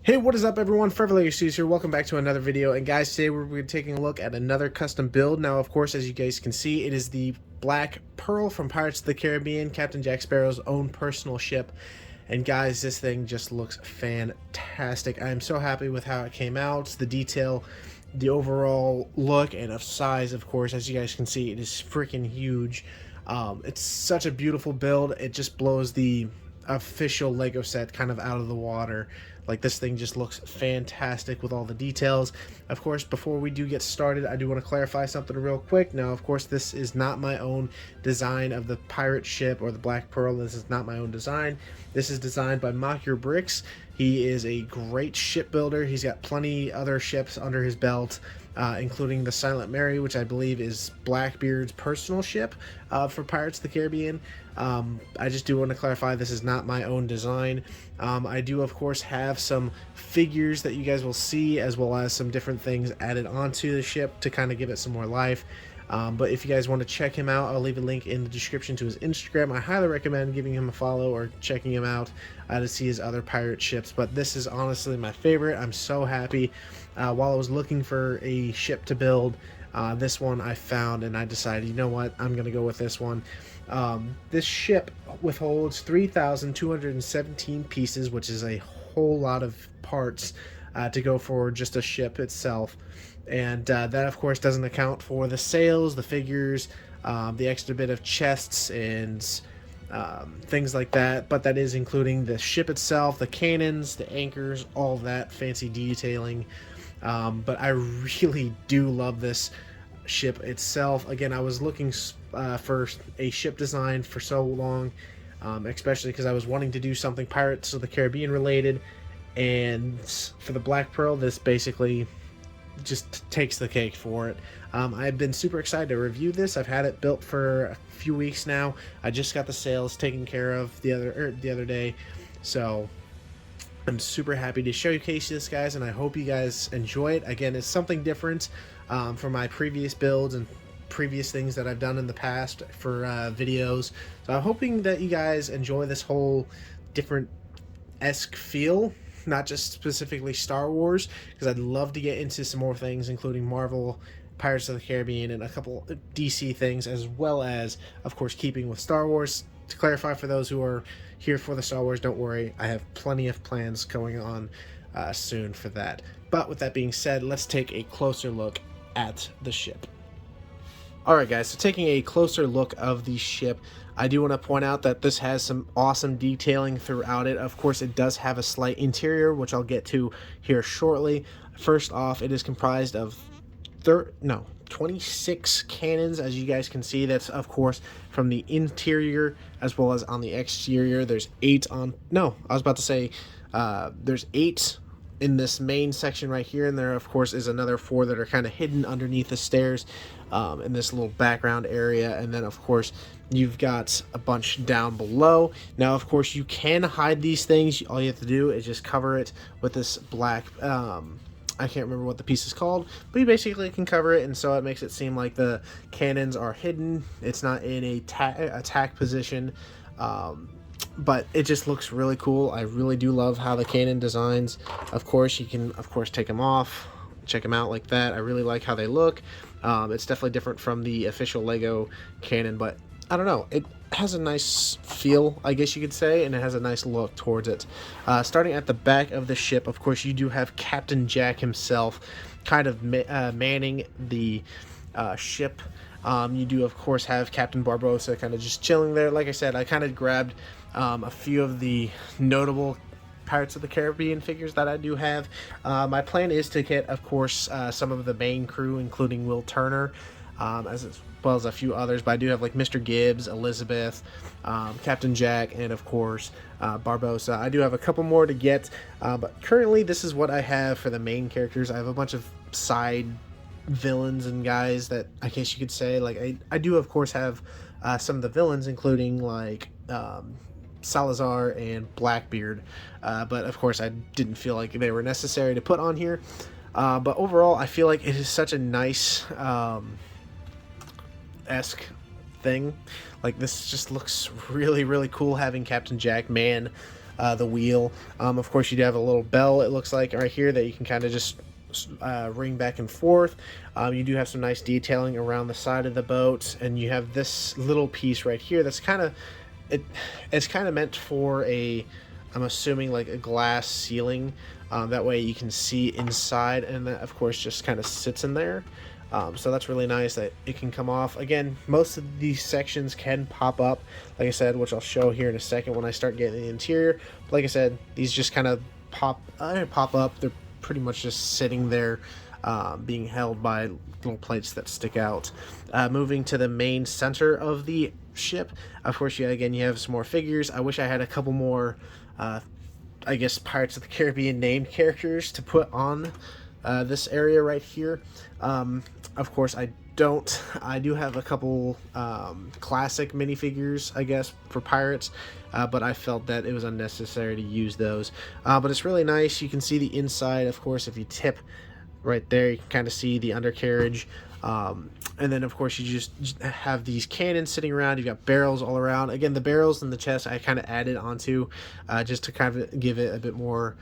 Hey, what is up everyone? Forever UCS here. Welcome back to another video. And guys, today we're going to be taking a look at another custom build. Now, of course, as you guys can see, it is the Black Pearl from Pirates of the Caribbean, Captain Jack Sparrow's own personal ship. And guys, this thing just looks fantastic. I am so happy with how it came out, the detail, the overall look, and of size, of course. As you guys can see, it is freaking huge. It's such a beautiful build. It just blows the official Lego set kind of out of the water. Like, this thing just looks fantastic with all the details. Of course, before we do get started, I do want to clarify something real quick. Now, of course, this is not my own design of the pirate ship or the Black Pearl. This is not my own design. This is designed by MocYourBricks. He is a great shipbuilder. He's got plenty other ships under his belt, including the Silent Mary, which I believe is Blackbeard's personal ship for Pirates of the Caribbean. I just do want to clarify, this is not my own design. I do, of course, have some figures that you guys will see, as well as some different things added onto the ship to kind of give it some more life. But if you guys want to check him out, I'll leave a link in the description to his Instagram. I highly recommend giving him a follow or checking him out to see his other pirate ships. But this is honestly my favorite. I'm so happy. While I was looking for a ship to build, this one I found, and I decided, you know what, I'm going to go with this one. This ship withholds 3,217 pieces, which is a whole lot of parts to go for just a ship itself. And that, of course, doesn't account for the sails, the figures, the extra bit of chests and things like that. But that is including the ship itself, the cannons, the anchors, all that fancy detailing. But I really do love this ship itself. Again, I was looking for a ship design for so long, especially because I was wanting to do something Pirates of the Caribbean related. And for the Black Pearl, this basically just takes the cake for it. I've been super excited to review this. I've had it built for a few weeks now. I just got the sails taken care of the other day, so I'm super happy to showcase this, guys, and I hope you guys enjoy it. Again, it's something different from my previous builds and previous things that I've done in the past for videos. So I'm hoping that you guys enjoy this whole different-esque feel, not just specifically Star Wars, because I'd love to get into some more things, including Marvel, Pirates of the Caribbean, and a couple DC things, as well as, of course, keeping with Star Wars. To clarify for those who are here for the Star Wars, don't worry, I have plenty of plans going on soon for that. But with that being said, let's take a closer look at the ship. Alright guys, so taking a closer look of the ship, I do want to point out that this has some awesome detailing throughout it. Of course, it does have a slight interior, which I'll get to here shortly. First off, it is comprised of 26 cannons, as you guys can see. That's, of course, from the interior as well as on the exterior. There's 8 on... No, I was about to say there's 8 in this main section right here, and there, of course, is another 4 that are kind of hidden underneath the stairs in this little background area. And then, of course, you've got a bunch down below. Now, of course, you can hide these things. All you have to do is just cover it with this black... I can't remember what the piece is called, but you basically can cover it, and so it makes it seem like the cannons are hidden. It's not in a attack position, but it just looks really cool. I really do love how the cannon designs. Of course, you can, of course, take them off, check them out like that. I really like how they look. It's definitely different from the official Lego cannon, but I don't know, it has a nice feel, I guess you could say, and it has a nice look towards it. Starting at the back of the ship, of course, you do have Captain Jack himself kind of manning the ship. You do, of course, have Captain Barbossa kind of just chilling there. Like I said, I kind of grabbed a few of the notable Pirates of the Caribbean figures that I do have. My plan is to get, of course, some of the main crew, including Will Turner, as well as a few others, but I do have like Mr. Gibbs, Elizabeth, Captain Jack, and of course Barbossa. I do have a couple more to get, but currently this is what I have for the main characters. I have a bunch of side villains and guys that, I guess you could say, like I do of course have some of the villains, including like Salazar and Blackbeard, but of course I didn't feel like they were necessary to put on here. But overall, I feel like it is such a nice esque thing. Like, this just looks really, really cool, having Captain Jack man the wheel. Of course, you do have a little bell, it looks like, right here that you can kind of just ring back and forth. You do have some nice detailing around the side of the boat, and you have this little piece right here that's kind of it's kind of meant for a, I'm assuming, like a glass ceiling. That way you can see inside, and that of course just kind of sits in there. So that's really nice that it can come off. Again, most of these sections can pop up, like I said, which I'll show here in a second when I start getting the interior. But like I said, these just kind of pop up. They're pretty much just sitting there, being held by little plates that stick out. Moving to the main center of the ship, of course, you have some more figures. I wish I had a couple more, I guess, Pirates of the Caribbean named characters to put on this area right here. Of course, I do have a couple classic minifigures, I guess, for pirates, but I felt that it was unnecessary to use those. But it's really nice. You can see the inside, of course. If you tip right there, you can kind of see the undercarriage. And then, of course, you just have these cannons sitting around. You've got barrels all around. Again, the barrels and the chest I kind of added onto just to kind of give it a bit more,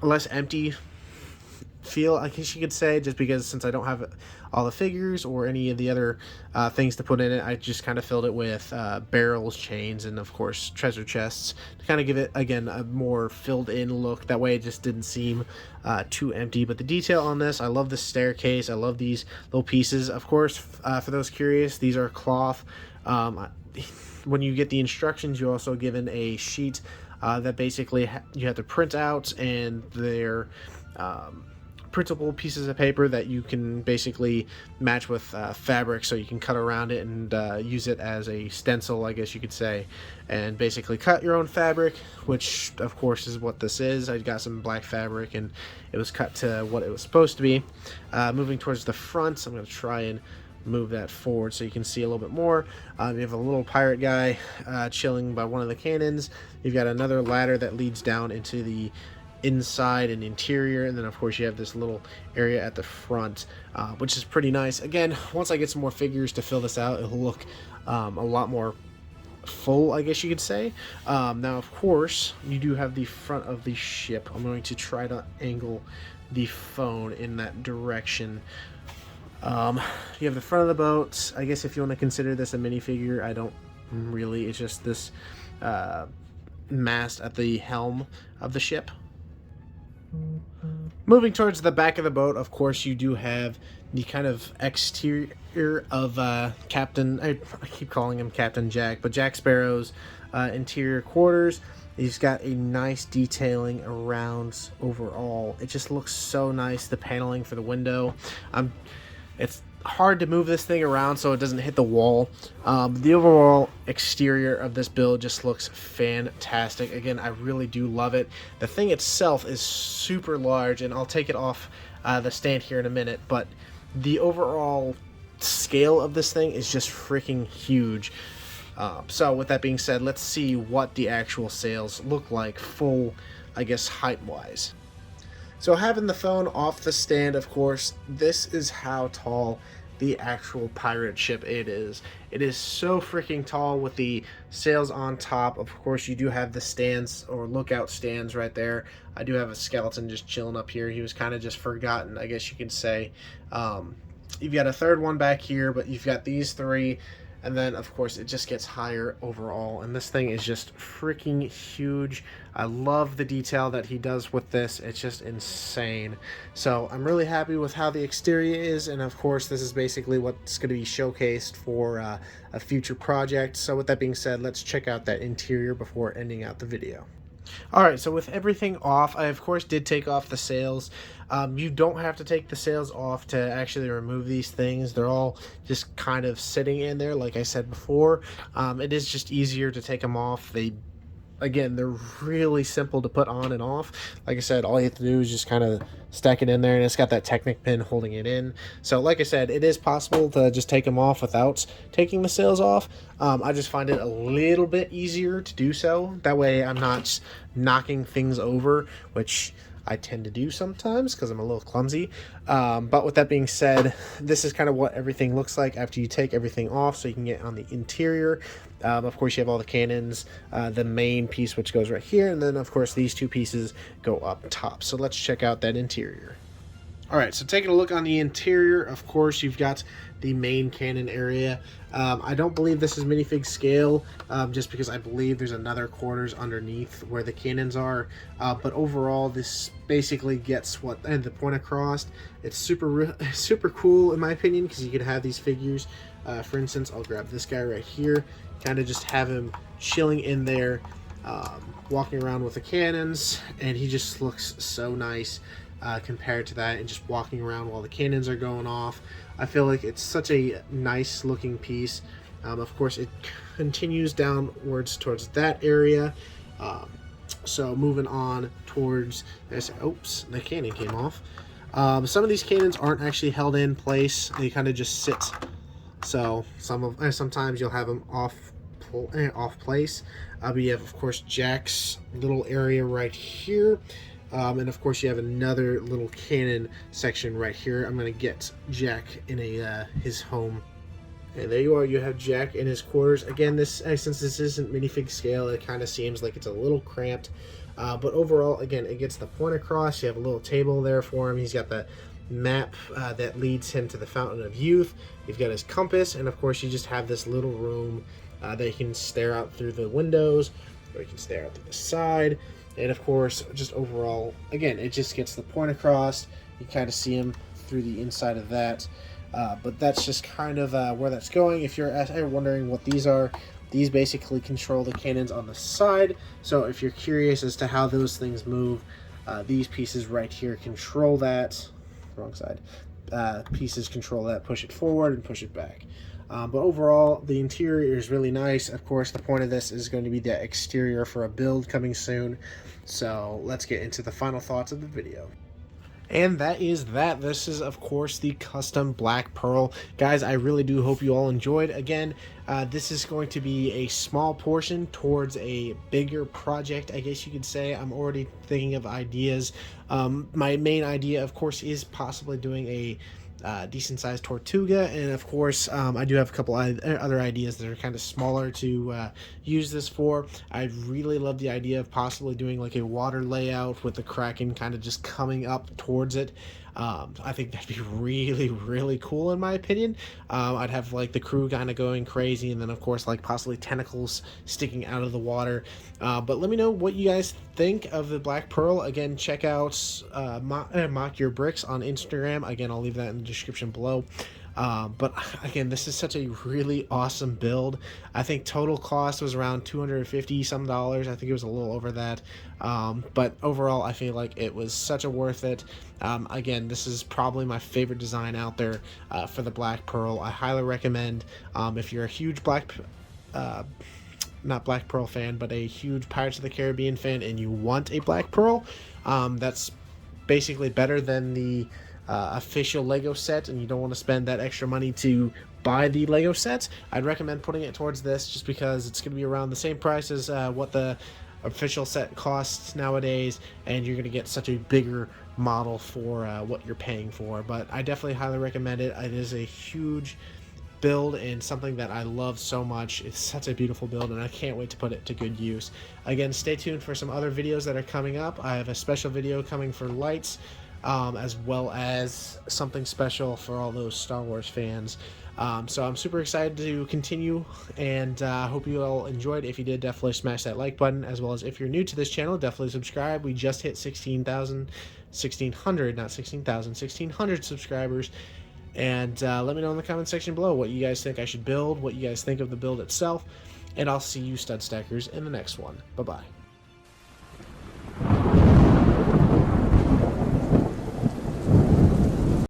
less empty feel, I guess you could say, just because since I don't have all the figures or any of the other things to put in it, I just kind of filled it with barrels, chains, and of course treasure chests to kind of give it, again, a more filled in look. That way it just didn't seem too empty. But the detail on this, I love the staircase, I love these little pieces. Of course, for those curious, these are cloth. When you get the instructions, you're also given a sheet that basically you have to print out, and they're printable pieces of paper that you can basically match with fabric, so you can cut around it and use it as a stencil, I guess you could say, and basically cut your own fabric, which of course is what this is. I got some black fabric and it was cut to what it was supposed to be. Moving towards the front, I'm going to try and move that forward so you can see a little bit more. You have a little pirate guy chilling by one of the cannons. You've got another ladder that leads down into the inside and interior, and then of course you have this little area at the front, which is pretty nice. Again, once I get some more figures to fill this out, it'll look a lot more full, I guess you could say. Now of course you do have the front of the ship. I'm going to try to angle the phone in that direction. You have the front of the boat. I guess if you want to consider this a minifigure, I don't really. It's just this mast at the helm of the ship. Moving towards the back of the boat, of course, you do have the kind of exterior of Captain, I keep calling him Captain Jack, but Jack Sparrow's interior quarters. He's got a nice detailing around overall. It just looks so nice, the paneling for the window. It's hard to move this thing around so it doesn't hit the wall. The overall exterior of this build just looks fantastic. Again, I really do love it. The thing itself is super large, and I'll take it off the stand here in a minute, but the overall scale of this thing is just freaking huge. So with that being said, let's see what the actual sails look like full, I guess, height-wise. So having the phone off the stand, of course, this is how tall the actual pirate ship it is. It is so freaking tall with the sails on top. Of course, you do have the stands or lookout stands right there. I do have a skeleton just chilling up here. He was kind of just forgotten, I guess you could say. You've got a third one back here, but you've got these three. And then, of course, it just gets higher overall. And this thing is just freaking huge. I love the detail that he does with this. It's just insane. So I'm really happy with how the exterior is. And, of course, this is basically what's going to be showcased for a future project. So with that being said, let's check out that interior before ending out the video. Alright, so with everything off, I of course did take off the sails. You don't have to take the sails off to actually remove these things. They're all just kind of sitting in there, like I said before. It is just easier to take them off. Again, they're really simple to put on and off. Like I said, all you have to do is just kind of stack it in there, and it's got that Technic pin holding it in. So like I said, it is possible to just take them off without taking the sails off. I just find it a little bit easier to do so. That way I'm not knocking things over, which I tend to do sometimes because I'm a little clumsy. But with that being said, this is kind of what everything looks like after you take everything off, so you can get on the interior. Of course, you have all the cannons, the main piece which goes right here, and then of course these two pieces go up top. So let's check out that interior. Alright, so taking a look on the interior, of course, you've got the main cannon area. I don't believe this is minifig scale, just because I believe there's another quarters underneath where the cannons are. But overall, this basically gets what and the point across. It's super cool in my opinion, because you could have these figures. For instance, I'll grab this guy right here, kind of just have him chilling in there, walking around with the cannons, and he just looks so nice. Compared to that, and just walking around while the cannons are going off. I feel like it's such a nice looking piece. Of course, it continues downwards towards that area. So moving on towards, oops, the cannon came off. Some of these cannons aren't actually held in place. They kind of just sit. So sometimes you'll have them off place. But you have, of course, Jack's little area right here. And of course you have another little cannon section right here. I'm going to get Jack in his home. And there you are, you have Jack in his quarters. Again, since this isn't minifig scale, it kind of seems like it's a little cramped. But overall, again, it gets the point across. You have a little table there for him. He's got the map that leads him to the Fountain of Youth. You've got his compass, and of course you just have this little room that you can stare out through the windows, or you can stare out to the side. And of course, just overall, again, it just gets the point across. You kind of see him through the inside of that. But that's just kind of where that's going. If you're wondering what these are, these basically control the cannons on the side. So if you're curious as to how those things move, these pieces right here control that. Wrong side. Pieces control that, push it forward and push it back. But overall, the interior is really nice. Of course, the point of this is going to be the exterior for a build coming soon. So let's get into the final thoughts of the video. And that is that. This is, of course, the custom Black Pearl. Guys, I really do hope you all enjoyed. Again, this is going to be a small portion towards a bigger project, I guess you could say. I'm already thinking of ideas. My main idea, of course, is possibly doing a decent sized Tortuga, and of course I do have a couple other ideas that are kind of smaller to use this for. I really love the idea of possibly doing like a water layout with the Kraken kind of just coming up towards it. I think that'd be really cool in my opinion. I'd have like the crew kind of going crazy, and then of course like possibly tentacles sticking out of the water. But let me know what you guys think of the Black Pearl. Again, check out MocYourBricks on Instagram. Again, I'll leave that in the description below. But again, this is such a really awesome build. I think total cost was around $250 some. I think it was a little over that. But overall, I feel like it was such a worth it. Again, this is probably my favorite design out there for the Black Pearl. I highly recommend if you're a huge not Black Pearl fan, but a huge Pirates of the Caribbean fan, and you want a Black Pearl that's basically better than the official Lego set, and you don't want to spend that extra money to buy the Lego sets, I'd recommend putting it towards this, just because it's going to be around the same price as what the official set costs nowadays, and you're going to get such a bigger model for what you're paying for. But I definitely highly recommend it. It is a huge build and something that I love so much. It's such a beautiful build, and I can't wait to put it to good use. Again, stay tuned for some other videos that are coming up. I have a special video coming for lights, as well as something special for all those Star Wars fans. So I'm super excited to continue, and hope you all enjoyed. If you did, definitely smash that like button, as well as if you're new to this channel, definitely subscribe. We just hit 1,600 subscribers. And let me know in the comment section below what you guys think I should build, what you guys think of the build itself, and I'll see you stud stackers in the next one. Bye-bye.